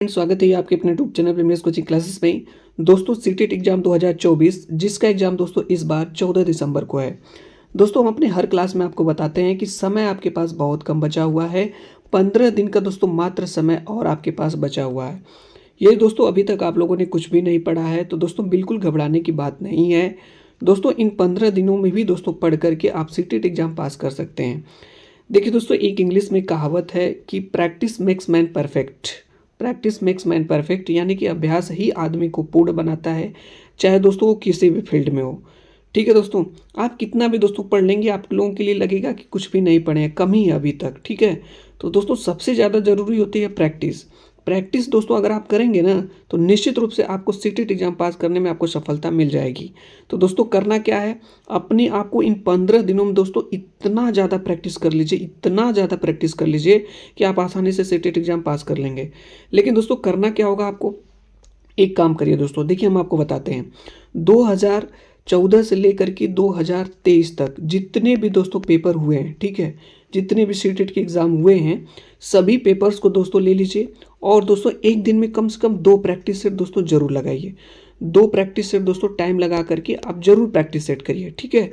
स्वागत है आपके अपने YouTube channel premiers coaching classes में। दोस्तों सीटेट एग्जाम 2024 जिसका एग्जाम दोस्तों इस बार 14 दिसंबर को है। दोस्तों हम अपने हर क्लास में आपको बताते हैं कि समय आपके पास बहुत कम बचा हुआ है। 15 दिन का दोस्तों मात्र समय और आपके पास बचा हुआ है। ये दोस्तों अभी तक आप लोगों ने कुछ भी नहीं पढ़ा है तो दोस्तों बिल्कुल घबराने की बात नहीं है। दोस्तों इन 15 दिनों में भी दोस्तों पढ़ करके आप सीटेट एग्जाम पास कर सकते हैं। देखिए दोस्तों, एक इंग्लिश में कहावत है कि practice makes man perfect. Practice makes man perfect यानी कि अभ्यास ही आदमी को पूर्ण बनाता है, चाहे दोस्तों वो किसी भी फील्ड में हो। ठीक है दोस्तों, आप कितना भी दोस्तों पढ़ लेंगे आप लोगों के लिए लगेगा कि कुछ भी नहीं पढ़े हैं, कम ही है अभी तक। ठीक है, तो दोस्तों सबसे ज़्यादा ज़रूरी होती है प्रैक्टिस। प्रैक्टिस दोस्तों अगर आप करेंगे ना तो निश्चित रूप से आपको सीटेट एग्जाम पास करने में आपको सफलता मिल जाएगी। तो दोस्तों करना क्या है, अपने आप को इन 15 दिनों में दोस्तों इतना ज़्यादा प्रैक्टिस कर लीजिए, इतना ज़्यादा प्रैक्टिस कर लीजिए कि आप आसानी से सीटेट एग्जाम पास कर लेंगे। लेकिन दोस्तों करना क्या होगा, आपको एक काम करिए दोस्तों, देखिए हम आपको बताते हैं 2014 से लेकर के 2023 तक जितने भी दोस्तों पेपर हुए हैं, ठीक है, जितने भी सीटेट के एग्ज़ाम हुए हैं सभी पेपर्स को दोस्तों ले लीजिए और दोस्तों एक दिन में कम से कम 2 प्रैक्टिस सेट दोस्तों ज़रूर लगाइए। 2 प्रैक्टिस सेट दोस्तों टाइम लगा करके आप ज़रूर प्रैक्टिस सेट करिए। ठीक है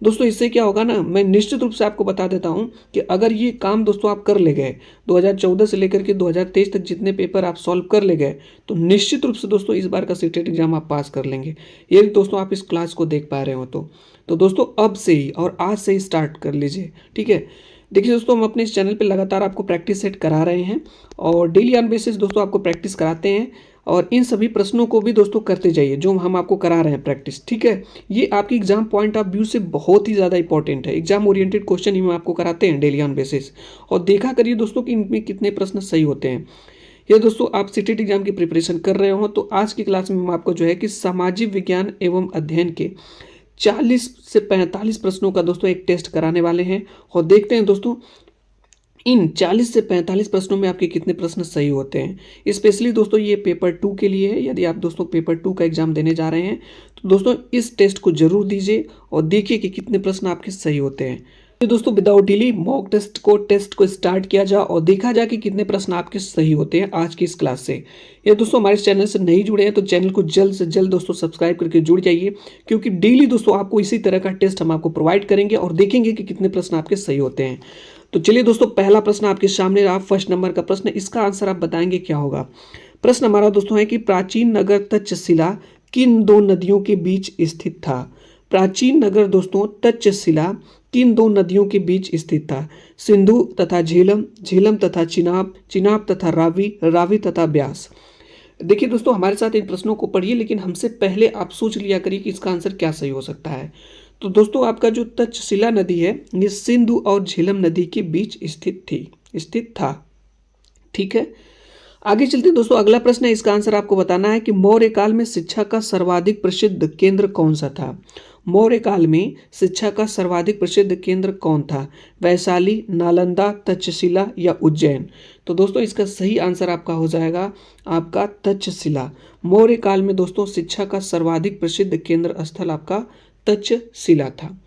दोस्तों, इससे क्या होगा ना, मैं निश्चित रूप से आपको बता देता हूं कि अगर ये काम दोस्तों आप कर ले गए 2014 से लेकर के 2023 तक जितने पेपर आप सॉल्व कर ले गए तो निश्चित रूप से दोस्तों इस बार का सीटेट एग्जाम आप पास कर लेंगे। ये दोस्तों आप इस क्लास को देख पा रहे हो तो दोस्तों अब से ही और आज से ही स्टार्ट कर लीजिए। ठीक है, देखिए दोस्तों हम अपने इस चैनल पे लगातार आपको प्रैक्टिस सेट करा रहे हैं और डेली ऑन बेसिस दोस्तों आपको प्रैक्टिस कराते हैं और इन सभी प्रश्नों को भी दोस्तों करते जाइए जो हम आपको करा रहे हैं प्रैक्टिस। ठीक है, ये आपकी एग्जाम पॉइंट ऑफ व्यू से बहुत ही ज़्यादा इंपॉर्टेंट है। एग्जाम ओरिएंटेड क्वेश्चन ही हम आपको कराते हैं डेली ऑन बेसिस और देखा करिए दोस्तों कि इनमें कितने प्रश्न सही होते हैं। ये दोस्तों आप सीटेट एग्जाम की प्रिपरेशन कर रहे हो तो आज की क्लास में हम आपको जो है कि सामाजिक विज्ञान एवं अध्ययन के 40 से 45 प्रश्नों का दोस्तों एक टेस्ट कराने वाले हैं और देखते हैं दोस्तों इन 40 से 45 प्रश्नों में आपके कितने प्रश्न सही होते हैं। स्पेशली दोस्तों ये पेपर 2 के लिए है। यदि आप दोस्तों पेपर 2 का एग्जाम देने जा रहे हैं तो दोस्तों इस टेस्ट को जरूर दीजिए और देखिए कि कितने प्रश्न आपके सही होते हैं। तो दोस्तों विदाउट डिले मॉक टेस्ट को स्टार्ट किया जाए और देखा जाए कि कितने प्रश्न आपके सही होते हैं आज की इस क्लास से। ये दोस्तों हमारे चैनल से नहीं जुड़े हैं तो चैनल को जल्द से जल्द दोस्तों सब्सक्राइब करके जुड़ जाइए, क्योंकि डेली दोस्तों आपको इसी तरह का टेस्ट हम आपको प्रोवाइड करेंगे और देखेंगे कि कितने प्रश्न आपके सही होते हैं। तो चलिए दोस्तों पहला प्रश्न आपके सामने रहा, फर्स्ट नंबर का प्रश्न, इसका आंसर आप बताएंगे क्या होगा। प्रश्न हमारा दोस्तों है कि प्राचीन नगर तक्षशिला किन दो नदियों के बीच स्थित था। प्राचीन नगर दोस्तों तक्षशिला किन दो नदियों के बीच स्थित था। सिंधु तथा झेलम, झेलम तथा चिनाब, चिनाब तथा रावी, रावी तथा ब्यास। देखिए दोस्तों हमारे साथ इन प्रश्नों को पढ़िए, लेकिन हमसे पहले आप सोच लिया करिए कि इसका आंसर क्या सही हो सकता है। तो दोस्तों आपका जो तक्षशिला नदी है ये सिंधु और झेलम नदी के बीच स्थित था। ठीक है, आगे चलते हैं दोस्तों, अगला प्रश्न है, इसका आंसर आपको बताना है कि मौर्य काल में शिक्षा का सर्वाधिक प्रसिद्ध केंद्र कौन सा था। मौर्य काल में शिक्षा का सर्वाधिक प्रसिद्ध केंद्र कौन था। वैशाली, नालंदा, तक्षशिला या उज्जैन। तो दोस्तों इसका सही आंसर आपका हो जाएगा आपका तक्षशिला। मौर्य काल में दोस्तों शिक्षा का सर्वाधिक प्रसिद्ध केंद्र स्थल आपका तक्षशिला था।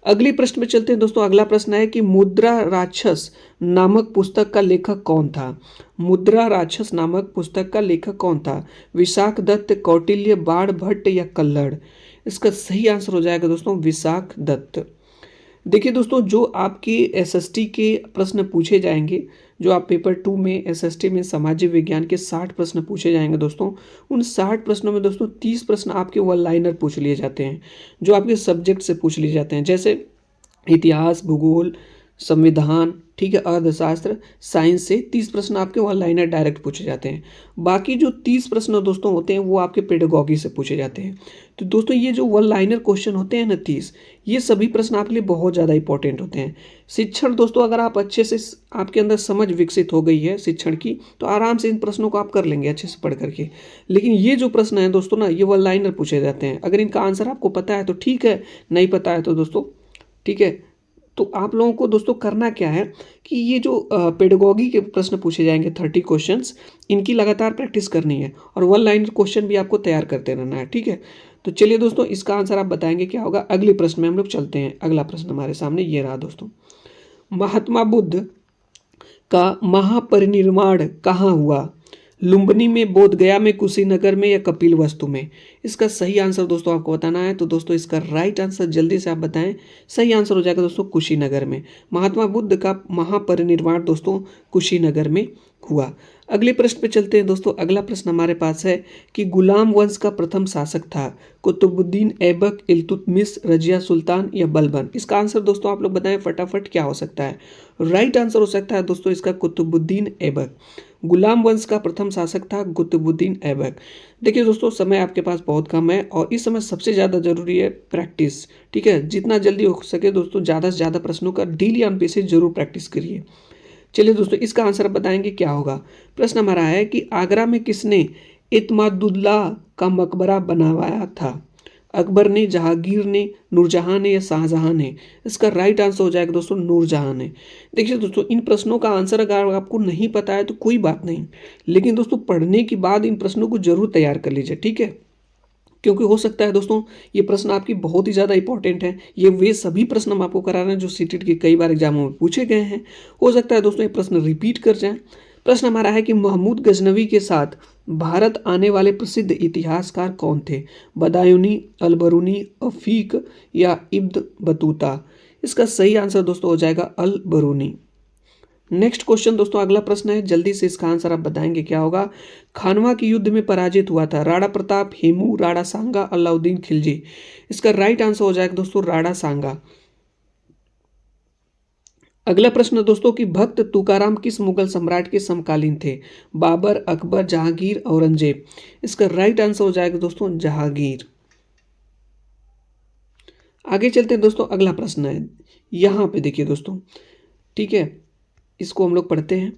अगली प्रश्न में चलते हैं दोस्तों, अगला प्रश्न है कि मुद्रा राक्षस नामक पुस्तक का लेखक कौन था। मुद्रा राक्षस नामक पुस्तक का लेखक कौन था। विशाख दत्त, कौटिल्य, बाण भट्ट या कल्हड़। इसका सही आंसर हो जाएगा दोस्तों विशाख दत्त। देखिए दोस्तों जो आपके एसएसटी के प्रश्न पूछे जाएंगे, जो आप पेपर 2 में एसएसटी में सामाजिक विज्ञान के 60 प्रश्न पूछे जाएंगे दोस्तों, उन 60 प्रश्नों में दोस्तों 30 प्रश्न आपके वन लाइनर पूछ लिए जाते हैं, जो आपके सब्जेक्ट से पूछ लिए जाते हैं, जैसे इतिहास, भूगोल, संविधान, ठीक है, अर्थशास्त्र, साइंस से 30 प्रश्न आपके वन लाइनर डायरेक्ट पूछे जाते हैं। बाकी जो 30 प्रश्न दोस्तों होते हैं वो आपके पेडागॉजी से पूछे जाते हैं। तो दोस्तों ये जो वन लाइनर क्वेश्चन होते हैं ना 30, ये सभी प्रश्न आपके लिए बहुत ज़्यादा इंपॉर्टेंट होते हैं। शिक्षण दोस्तों अगर आप अच्छे से आपके अंदर समझ विकसित हो गई है शिक्षण की तो आराम से इन प्रश्नों को आप कर लेंगे अच्छे से पढ़ करके। लेकिन ये जो प्रश्न है दोस्तों ना ये वन लाइनर पूछे जाते हैं। अगर इनका आंसर आपको पता है तो ठीक है, नहीं पता है तो दोस्तों ठीक है। तो आप लोगों को दोस्तों करना क्या है कि ये जो पेडागॉजी के प्रश्न पूछे जाएंगे 30 क्वेश्चंस, इनकी लगातार प्रैक्टिस करनी है और वन लाइनर क्वेश्चन भी आपको तैयार करते रहना है। ठीक है, तो चलिए दोस्तों इसका आंसर आप बताएंगे क्या होगा। अगले प्रश्न में हम लोग चलते हैं। अगला प्रश्न हमारे सामने ये रहा दोस्तों, महात्मा बुद्ध का महापरिनिर्वाण कहाँ हुआ। लुम्बिनी में, बोधगया में, कुशीनगर में या कपिलवस्तु में? इसका सही आंसर दोस्तों आपको बताना है। तो दोस्तों इसका राइट आंसर जल्दी से आप बताएं। सही आंसर हो जाएगा दोस्तों कुशीनगर में। महात्मा बुद्ध का महापरिनिर्वाण दोस्तों कुशीनगर में हुआ। अगले प्रश्न पे चलते हैं दोस्तों। अगला प्रश्न हमारे पास है कि गुलाम वंश का प्रथम शासक था कुतुबुद्दीन ऐबक, इल्तुतमिश, रजिया सुल्तान या बलबन? इसका आंसर दोस्तों आप लोग बताएं फटाफट, क्या हो सकता है? राइट आंसर हो सकता है दोस्तों इसका कुतुबुद्दीन ऐबक। गुलाम वंश का प्रथम शासक था कुतुबुद्दीन ऐबक। देखिए दोस्तों, समय आपके पास बहुत कम है और इस समय सबसे ज़्यादा जरूरी है प्रैक्टिस। ठीक है, जितना जल्दी हो सके दोस्तों ज़्यादा से ज़्यादा प्रश्नों का डेली ऑन बेसिस जरूर प्रैक्टिस करिए। चलिए दोस्तों, इसका आंसर आप बताएंगे क्या होगा। प्रश्न हमारा है कि आगरा में किसने इत्मादुल्ला का मकबरा बनवाया था? अकबर ने, जहांगीर ने, नूरजहां ने या शाहजहां ने? इसका राइट आंसर हो जाएगा दोस्तों नूरजहां ने। देखिए दोस्तों, इन प्रश्नों का आंसर अगर आपको नहीं पता है तो कोई बात नहीं, लेकिन दोस्तों पढ़ने के बाद इन प्रश्नों को जरूर तैयार कर लीजिए। ठीक है, क्योंकि हो सकता है दोस्तों ये प्रश्न आपकी बहुत ही ज़्यादा इंपॉर्टेंट है। ये वे सभी प्रश्न हम आपको करा रहे हैं जो सीटेट के कई बार एग्जामों में पूछे गए हैं। हो सकता है दोस्तों ये प्रश्न रिपीट कर जाएं। प्रश्न हमारा है कि महमूद गजनवी के साथ भारत आने वाले प्रसिद्ध इतिहासकार कौन थे? बदायूनी, अलबरूनी, अफीक या इब्न बतूता? इसका सही आंसर दोस्तों हो जाएगा अलबरूनी। नेक्स्ट क्वेश्चन दोस्तों, अगला प्रश्न है, जल्दी से इसका आंसर आप बताएंगे क्या होगा। खानवा के युद्ध में पराजित हुआ था राणा प्रताप, हेमू, राणा सांगा, अलाउद्दीन खिलजी? इसका राइट आंसर हो जाएगा दोस्तों राणा सांगा। अगला प्रश्न दोस्तों कि भक्त तुकाराम किस मुगल सम्राट के समकालीन थे? बाबर, अकबर, जहांगीर, औरंगजेब? इसका राइट आंसर हो जाएगा दोस्तों जहांगीर। आगे चलते हैं दोस्तों, अगला प्रश्न है यहाँ पे देखिए दोस्तों। ठीक है, इसको हम लोग पढ़ते हैं।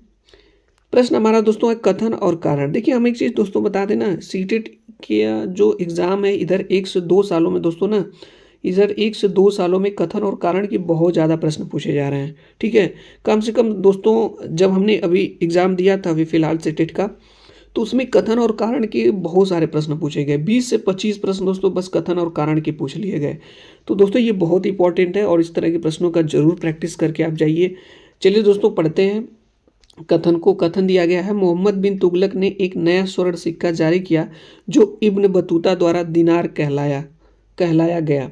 प्रश्न हमारा दोस्तों है कथन और कारण। देखिए हम एक चीज़ दोस्तों बता देना, सीटेट के जो एग्ज़ाम है इधर 1 से 2 सालों में दोस्तों ना, इधर 1 से 2 सालों में कथन और कारण के बहुत ज़्यादा प्रश्न पूछे जा रहे हैं। ठीक है, कम से कम दोस्तों जब हमने अभी एग्ज़ाम दिया था अभी फ़िलहाल सीटेट का, तो उसमें कथन और कारण के बहुत सारे प्रश्न पूछे गए। 20 से 25 प्रश्न दोस्तों बस कथन और कारण के पूछ लिए गए। तो दोस्तों ये बहुत इंपॉर्टेंट है और इस तरह के प्रश्नों का जरूर प्रैक्टिस करके आप जाइए। चलिए दोस्तों पढ़ते हैं कथन को। कथन दिया गया है, मोहम्मद बिन तुगलक ने एक नया स्वर्ण सिक्का जारी किया जो इब्न बतूता द्वारा दिनार कहलाया गया।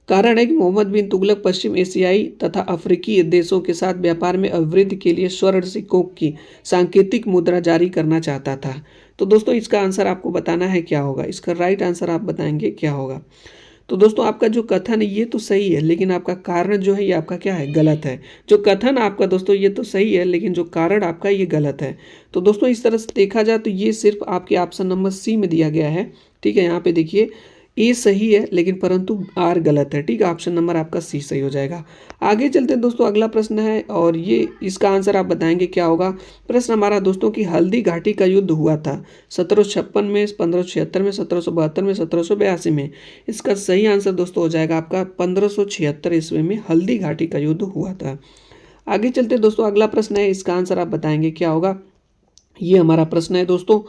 कारण है कि मोहम्मद बिन तुगलक पश्चिम एशियाई तथा अफ्रीकी देशों के साथ व्यापार में अभिवृद्धि के लिए स्वर्ण सिक्कों की सांकेतिक मुद्रा जारी करना चाहता था। तो दोस्तों इसका आंसर आपको बताना है क्या होगा। इसका राइट आंसर आप बताएंगे क्या होगा। तो दोस्तों आपका जो कथन है ये तो सही है, लेकिन आपका कारण जो है ये आपका क्या है, गलत है। जो कथन आपका दोस्तों ये तो सही है, लेकिन जो कारण आपका ये गलत है। तो दोस्तों इस तरह से देखा जाए तो ये सिर्फ आपके ऑप्शन नंबर सी में दिया गया है। ठीक है, यहाँ पे देखिए ए सही है लेकिन परंतु आर गलत है। ठीक है, ऑप्शन नंबर आपका सी सही हो जाएगा। आगे चलते हैं दोस्तों, अगला प्रश्न है और ये इसका आंसर आप बताएंगे क्या होगा। प्रश्न हमारा दोस्तों की हल्दी घाटी का युद्ध हुआ था 1756 में, 1576 में, 1772 में, 1782 में? इसका सही आंसर दोस्तों हो जाएगा आपका 1576 ईस्वी में हल्दी घाटी का युद्ध हुआ था। आगे चलते दोस्तों, अगला प्रश्न है, इसका आंसर आप बताएंगे क्या होगा। ये हमारा प्रश्न है दोस्तों।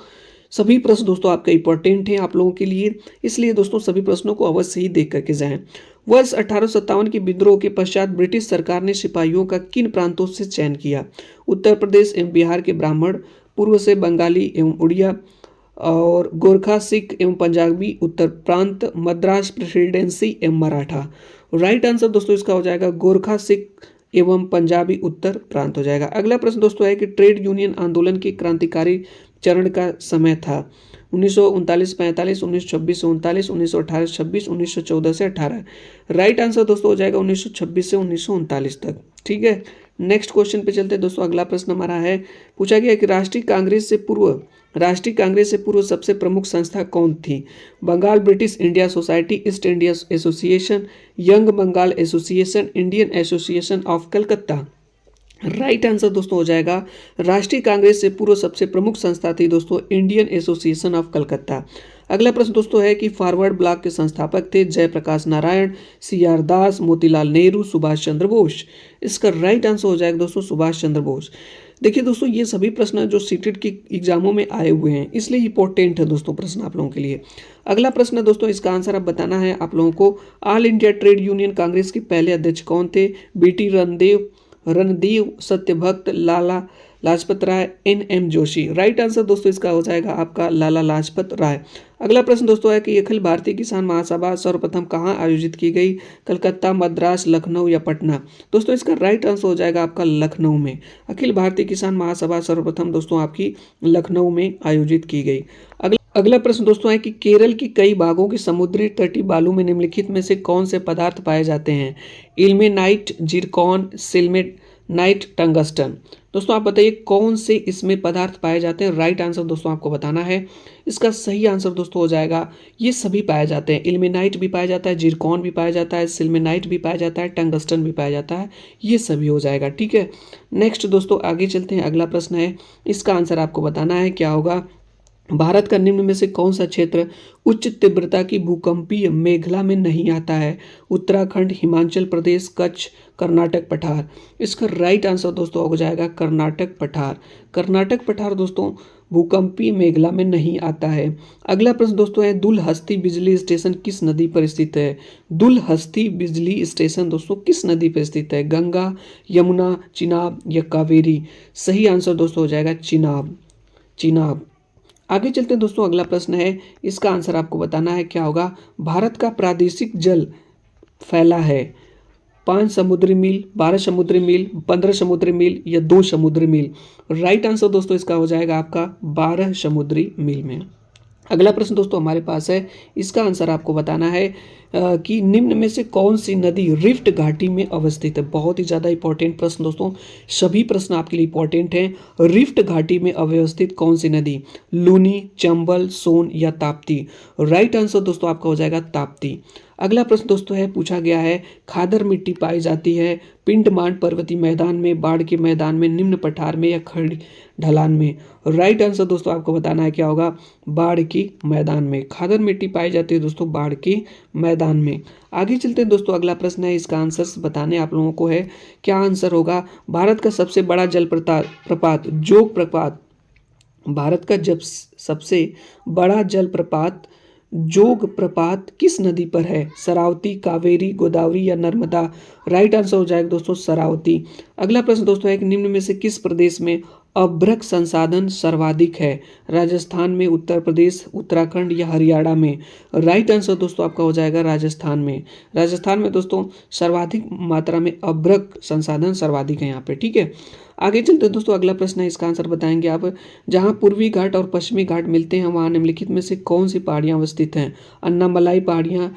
सभी प्रश्न दोस्तों आपका इंपॉर्टेंट है आप लोगों के लिए, इसलिए दोस्तों सभी प्रश्नों को अवश्य ही देख करके जाएं। वर्ष 1857 के विद्रोह के पश्चात ब्रिटिश सरकार ने सिपाहियों का किन प्रांतों से चयन किया? उत्तर प्रदेश एवं बिहार के ब्राह्मण, पूर्व से बंगाली एवं उड़िया, और गोरखा, सिख एवं पंजाबी उत्तर प्रांत, मद्रास प्रेसिडेंसी एवं मराठा? राइट आंसर दोस्तों इसका हो जाएगा गोरखा, सिख एवं पंजाबी उत्तर प्रांत हो जाएगा। अगला प्रश्न दोस्तों है कि ट्रेड यूनियन आंदोलन के क्रांतिकारी चरण का समय था 1939-45, 1926-39, 1918-26, 1914-18? राइट आंसर दोस्तों हो जाएगा 1926 से 1939 तक। ठीक है, नेक्स्ट क्वेश्चन पे चलते हैं दोस्तों। अगला प्रश्न हमारा है, पूछा गया कि राष्ट्रीय कांग्रेस से पूर्व सबसे प्रमुख संस्था कौन थी? Bengal British India society, East India association, young Bengal association, Indian association of Calcutta? Right answer दोस्तों हो जाएगा राष्ट्रीय कांग्रेस से पूर्व सबसे प्रमुख संस्था थी दोस्तों इंडियन एसोसिएशन ऑफ कलकत्ता। अगला प्रश्न दोस्तों है कि फॉरवर्ड ब्लॉक के संस्थापक थे जयप्रकाश नारायण, CR दास, मोतीलाल नेहरू, सुभाष चंद्र बोस? इसका राइट आंसर हो जाएगा दोस्तों सुभाष चंद्र बोस। देखिए दोस्तों ये सभी प्रश्न जो सीटेट के एग्जामों में आए हुए हैं इसलिए इंपॉर्टेंट है दोस्तों प्रश्न आप लोगों के लिए। अगला प्रश्न दोस्तों, इसका आंसर आप बताना है आप लोगों को। All India trade union Congress के पहले अध्यक्ष कौन थे? BT Randev, Satyabhakta, Lala Lajpat Rai, N Joshi. Right answer दोस्तों इसका हो जाएगा आपका लाला लाजपत राय। अगला प्रश्न दोस्तों है कि अखिल भारतीय किसान महासभा सर्वप्रथम कहाँ आयोजित की गई? कलकत्ता, मद्रास, लखनऊ या पटना? दोस्तों इसका राइट आंसर हो जाएगा आपका लखनऊ में। अखिल भारतीय किसान महासभा सर्वप्रथम दोस्तों आपकी लखनऊ में आयोजित की गई। अगला प्रश्न दोस्तों है कि केरल की कई भागों के समुद्री तटीय बालू में निम्नलिखित में से कौन से पदार्थ पाए जाते हैं? Ilmenite, zircon, sillimanite, tungsten. दोस्तों आप बताइए कौन से इसमें पदार्थ पाए जाते हैं? राइट आंसर दोस्तों आपको बताना है। इसका सही आंसर दोस्तों हो जाएगा ये सभी पाए जाते हैं। इल्मेनाइट भी पाया जाता है, जिरकॉन भी पाया जाता है, सिल्मेनाइट भी पाया जाता है, टंगस्टन भी पाया जाता है। ये सभी हो जाएगा, ठीक है। नेक्स्ट दोस्तों आगे चलते हैं। अगला प्रश्न है, इसका आंसर आपको बताना है, क्या होगा? भारत का निम्न में से कौन सा क्षेत्र उच्च तीव्रता की भूकंपीय मेखला में नहीं आता है? उत्तराखंड, हिमाचल प्रदेश, कच्छ, कर्नाटक पठार। इसका राइट आंसर दोस्तों हो जाएगा कर्नाटक पठार। कर्नाटक पठार दोस्तों भूकंपीय मेखला में नहीं आता है। अगला प्रश्न दोस्तों है, दुलहस्ती बिजली स्टेशन किस नदी पर स्थित है? दुलहस्ती बिजली स्टेशन दोस्तों किस नदी पर स्थित है? गंगा, यमुना, चिनाब या कावेरी? सही आंसर दोस्तों हो जाएगा चिनाब। चिनाब। आगे चलते हैं दोस्तों। अगला प्रश्न है, इसका आंसर आपको बताना है, क्या होगा? भारत का प्रादेशिक जल फैला है 5 समुद्री मील, 12 समुद्री मील, 15 समुद्री मील या 2 समुद्री मील? राइट आंसर दोस्तों इसका हो जाएगा आपका 12 समुद्री मील में। अगला प्रश्न दोस्तों हमारे पास है, इसका आंसर आपको बताना है कि निम्न में से कौन सी नदी रिफ्ट घाटी में अवस्थित है? बहुत ही ज़्यादा इंपॉर्टेंट प्रश्न दोस्तों, सभी प्रश्न आपके लिए इंपॉर्टेंट हैं। रिफ्ट घाटी में अवस्थित कौन सी नदी? लूनी, चंबल, सोन या ताप्ती? राइट आंसर दोस्तों आपका हो जाएगा ताप्ती। अगला प्रश्न दोस्तों है, पूछा गया है, खादर मिट्टी पाई जाती है पिंडमान पर्वतीय मैदान में, बाढ़ के मैदान में, निम्न पठार में या खड़ी ढलान में? राइट आंसर दोस्तों आपको बताना है, क्या होगा? बाढ़ की मैदान में। खादर मिट्टी पाई जाती है दोस्तों बाढ़ के मैदान में। आगे चलते हैं दोस्तों। अगला प्रश्न है, इसका आंसर बताने आप लोगों को है, क्या आंसर होगा? भारत का सबसे बड़ा जल प्रपात जोग प्रपात, भारत का जब सबसे बड़ा जल प्रपात जोग प्रपात किस नदी पर है? शरावती, कावेरी, गोदावरी या नर्मदा? राइट आंसर हो जाएगा दोस्तों शरावती। अगला प्रश्न दोस्तों है कि निम्न में से किस प्रदेश में अभ्रक संसाधन सर्वाधिक है? राजस्थान में, उत्तर प्रदेश, उत्तराखंड या हरियाणा में? राइट आंसर दोस्तों आपका हो जाएगा राजस्थान में। राजस्थान में दोस्तों सर्वाधिक मात्रा में अभ्रक संसाधन सर्वाधिक है यहाँ पे, ठीक है। आगे चलते हैं दोस्तों। अगला प्रश्न है, इसका आंसर बताएंगे आप। जहाँ पूर्वी घाट और पश्चिमी घाट मिलते हैं वहाँ निम्नलिखित में से कौन सी पहाड़ियाँ अवस्थित हैं? अन्नामलाई पहाड़ियाँ,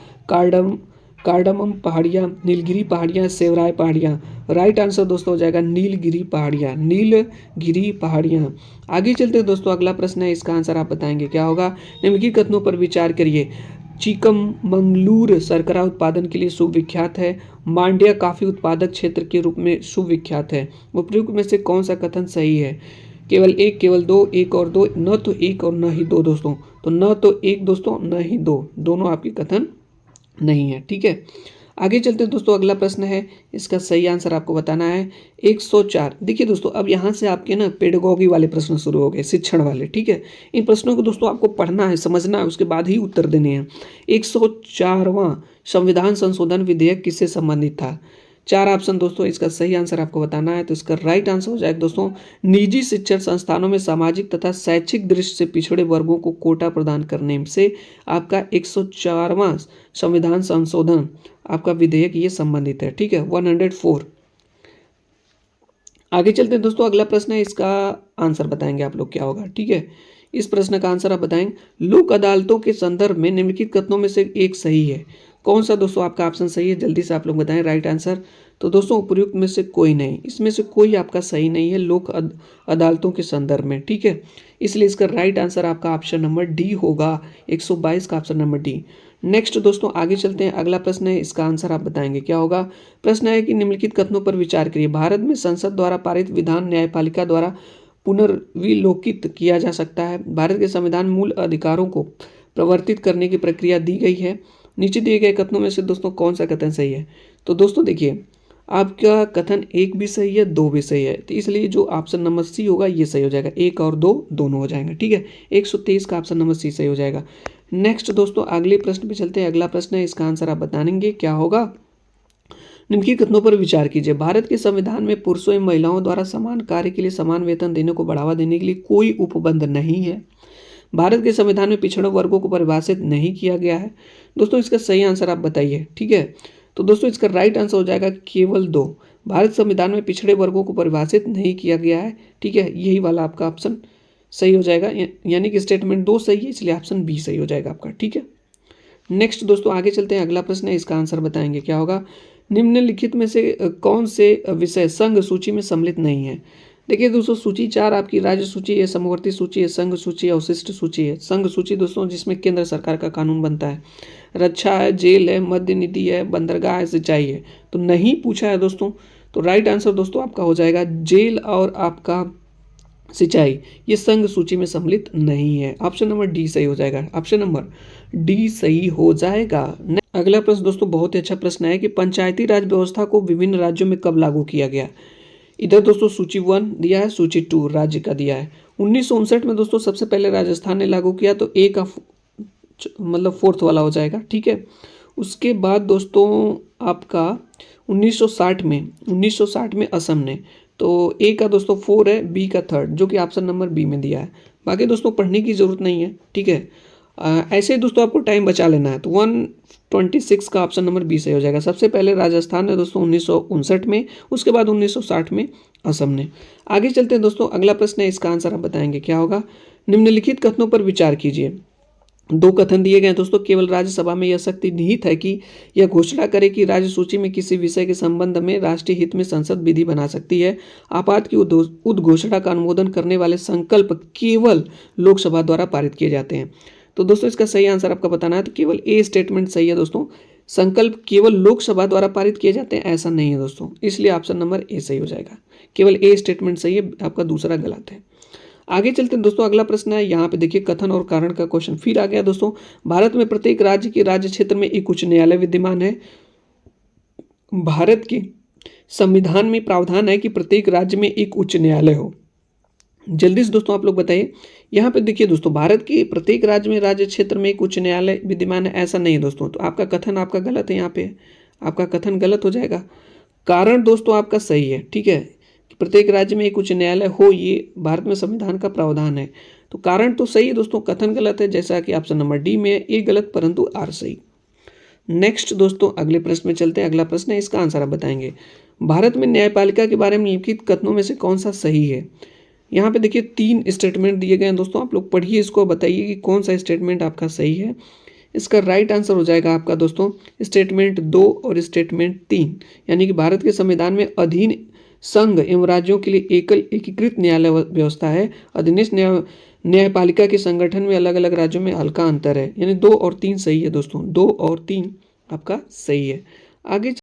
कार्डमम पहाड़ियाँ, नीलगिरी पहाड़ियाँ, सेवराय पहाड़ियाँ? राइट आंसर दोस्तों हो जाएगा नीलगिरी पहाड़ियाँ। नीलगिरी पहाड़ियाँ। आगे चलते हैं दोस्तों। अगला प्रश्न है, इसका आंसर आप बताएंगे, क्या होगा? निम्नलिखित कथनों पर विचार करिए। चिकमंगलूर शर्करा उत्पादन के लिए सुविख्यात है। मांड्या कॉफी उत्पादक क्षेत्र के रूप में सुविख्यात है। उपयुक्त में से कौन सा कथन सही है? केवल एक, केवल दो, एक और दो, न तो एक और न ही दो दोस्तों। तो न तो एक दोस्तों, न ही दो, दोनों आपके कथन नहीं है, ठीक है। आगे चलते हैं दोस्तों। अगला प्रश्न है, इसका सही आंसर आपको बताना है। 104। देखिए दोस्तों, अब यहाँ से आपके ना पेडागॉजी वाले प्रश्न शुरू हो गए, शिक्षण वाले, ठीक है। इन प्रश्नों को दोस्तों आपको पढ़ना है, समझना है, उसके बाद ही उत्तर देने हैं। 104वां संविधान संशोधन विधेयक किससे संबंधित था? 4 ऑप्शन दोस्तों, इसका सही आंसर आपको बताना है। तो इसका राइट आंसर हो जाएगा दोस्तों, निजी शिक्षण संस्थानों में सामाजिक तथा शैक्षिक दृष्टि से पिछड़े वर्गों को कोटा प्रदान करने से आपका 104वां संविधान संशोधन आपका विधेयक ये संबंधित है, ठीक है। 104। आगे चलते हैं दोस्तों। अगला प्रश्न है, इसका आंसर बताएंगे आप लोग, क्या होगा, ठीक है। इस प्रश्न का आंसर आप बताएंगे। लोक अदालतों के संदर्भ में निम्नलिखित कथनों में से एक सही है। कौन सा दोस्तों आपका ऑप्शन सही है? जल्दी से आप लोग बताएं राइट आंसर। तो दोस्तों उपयुक्त में से कोई नहीं, इसमें से कोई आपका सही नहीं है लोक अदालतों के संदर्भ में, ठीक है। इसलिए इसका राइट आंसर आपका ऑप्शन नंबर डी होगा। 122 का ऑप्शन नंबर डी। नेक्स्ट दोस्तों आगे चलते हैं। अगला प्रश्न है, इसका आंसर आप बताएंगे, क्या होगा? प्रश्न है कि निम्नलिखित कथनों पर विचार करिए। भारत में संसद द्वारा पारित विधान न्यायपालिका द्वारा पुनर्विलोकित किया जा सकता है। भारत के संविधान मूल अधिकारों को प्रवर्तित करने की प्रक्रिया दी गई है। नीचे दिए गए कथनों में से दोस्तों कौन सा कथन सही है? तो दोस्तों देखिए, आपका कथन एक भी सही है, दो भी सही है, तो इसलिए जो ऑप्शन नंबर सी होगा ये सही हो जाएगा। एक और दो दोनों हो जाएंगे, ठीक है। 123 का ऑप्शन नंबर सी सही हो जाएगा। नेक्स्ट दोस्तों अगले प्रश्न पे चलते हैं। अगला प्रश्न है, इसका आंसर आप बताएंगे, क्या होगा? निम्नलिखित कथनों पर विचार कीजिए। भारत के संविधान में पुरुषों एवं महिलाओं द्वारा समान कार्य के लिए समान वेतन देने को बढ़ावा देने के लिए कोई उपबंध नहीं है। भारत के संविधान में पिछड़े वर्गों को परिभाषित नहीं किया गया है। दोस्तों इसका सही आंसर आप बताइए। ठीक है, तो दोस्तों इसका राइट आंसर हो जाएगा केवल 2। भारत संविधान में पिछड़े वर्गों को परिभाषित नहीं किया गया है। ठीक है, यही वाला आपका ऑप्शन सही हो जाएगा, यानी कि स्टेटमेंट 2 सही है, इसलिए ऑप्शन बी सही हो जाएगा आपका। ठीक है, नेक्स्ट दोस्तों आगे चलते हैं। अगला प्रश्न है, इसका आंसर बताएंगे क्या होगा। निम्नलिखित में से कौन से विषय संघ सूची में सम्मिलित नहीं है। देखिए दोस्तों, सूची 4 आपकी राज्य सूची है, समवर्ती सूची है, संघ सूची है, अवशिष्ट सूची है। संघ सूची दोस्तों जिसमें केंद्र सरकार का कानून बनता है, रक्षा है, जेल है, मद्य नीति है, बंदरगाह है, सिंचाई है। तो नहीं पूछा है दोस्तों, तो राइट आंसर दोस्तों आपका हो जाएगा जेल और आपका सिंचाई, ये संघ सूची में सम्मिलित नहीं है। ऑप्शन नंबर डी सही हो जाएगा। ऑप्शन नंबर डी सही हो जाएगा। अगला प्रश्न दोस्तों बहुत ही अच्छा प्रश्न है कि पंचायती राज व्यवस्था को विभिन्न राज्यों में कब लागू किया गया। इधर दोस्तों सूची 1 दिया है, सूची 2 राज्य का दिया है। 1959 में दोस्तों सबसे पहले राजस्थान ने लागू किया, तो ए का मतलब फोर्थ वाला हो जाएगा। ठीक है, उसके बाद दोस्तों आपका 1960 में असम ने, तो ए का दोस्तों 4 है, बी का 3rd, जो कि ऑप्शन नंबर बी में दिया है। बाकी दोस्तों पढ़ने की ज़रूरत नहीं है। ठीक है, ऐसे ही दोस्तों आपको टाइम बचा लेना है, तो 126 का ऑप्शन नंबर बी सही हो जाएगा। सबसे पहले राजस्थान ने दोस्तों 1959 में, उसके बाद 1960 में असम ने। आगे चलते हैं दोस्तों, अगला प्रश्न है, इसका आंसर आप बताएंगे क्या होगा। निम्नलिखित कथनों पर विचार कीजिए। 2 कथन दिए गए हैं दोस्तों। केवल राज्यसभा में यह शक्ति निहित है कि यह घोषणा करे कि राज्य सूची में किसी विषय के संबंध में राष्ट्रीय हित में संसद विधि बना सकती है। आपात की उद्घोषणा का अनुमोदन करने वाले संकल्प केवल लोकसभा द्वारा पारित किए जाते हैं। तो दोस्तों इसका सही आंसर आपका बताना है, तो केवल ए स्टेटमेंट सही है दोस्तों। संकल्प केवल लोकसभा द्वारा पारित किए जाते हैं ऐसा नहीं है दोस्तों, इसलिए ऑप्शन नंबर ए सही हो जाएगा। केवल ए स्टेटमेंट सही है, आपका दूसरा गलत है। आगे चलते हैं दोस्तों, अगला प्रश्न है, यहाँ पे देखिए कथन और कारण का क्वेश्चन फिर आ गया दोस्तों। भारत में प्रत्येक राज्य के राज्य क्षेत्र में एक उच्च न्यायालय विद्यमान है। भारत के संविधान में प्रावधान है कि प्रत्येक राज्य में एक उच्च न्यायालय हो। जल्दी से दोस्तों आप लोग बताइए। यहाँ पे देखिए दोस्तों, भारत के प्रत्येक राज्य में राज्य क्षेत्र में एक उच्च न्यायालय विद्यमान है ऐसा नहीं है दोस्तों, तो आपका कथन आपका गलत है। यहाँ पे आपका कथन गलत हो जाएगा। कारण दोस्तों आपका सही है। ठीक है, प्रत्येक राज्य में एक उच्च न्यायालय हो, ये भारत में संविधान का प्रावधान है। तो कारण तो सही है दोस्तों, कथन गलत है, जैसा कि ऑप्शन नंबर डी में ए गलत परंतु आर सही। नेक्स्ट दोस्तों अगले प्रश्न में चलते हैं। अगला प्रश्न है, इसका आंसर आप बताएंगे। भारत में न्यायपालिका के बारे में निम्नलिखित कथनों में से कौन सा सही है। यहाँ पे देखिए 3 स्टेटमेंट दिए गए हैं दोस्तों, आप लोग पढ़िए इसको, बताइए कि कौन सा स्टेटमेंट आपका सही है। इसका राइट आंसर हो जाएगा आपका दोस्तों स्टेटमेंट 2 और स्टेटमेंट 3, यानी कि भारत के संविधान में अधीन संघ एवं राज्यों के लिए एकल एकीकृत न्यायालय व्यवस्था है। अधीनस्थ न्यायपालिका के संगठन में अलग अलग राज्यों में हल्का अंतर है, यानी 2 और 3 सही है दोस्तों। 2 और 3 आपका सही है। आगे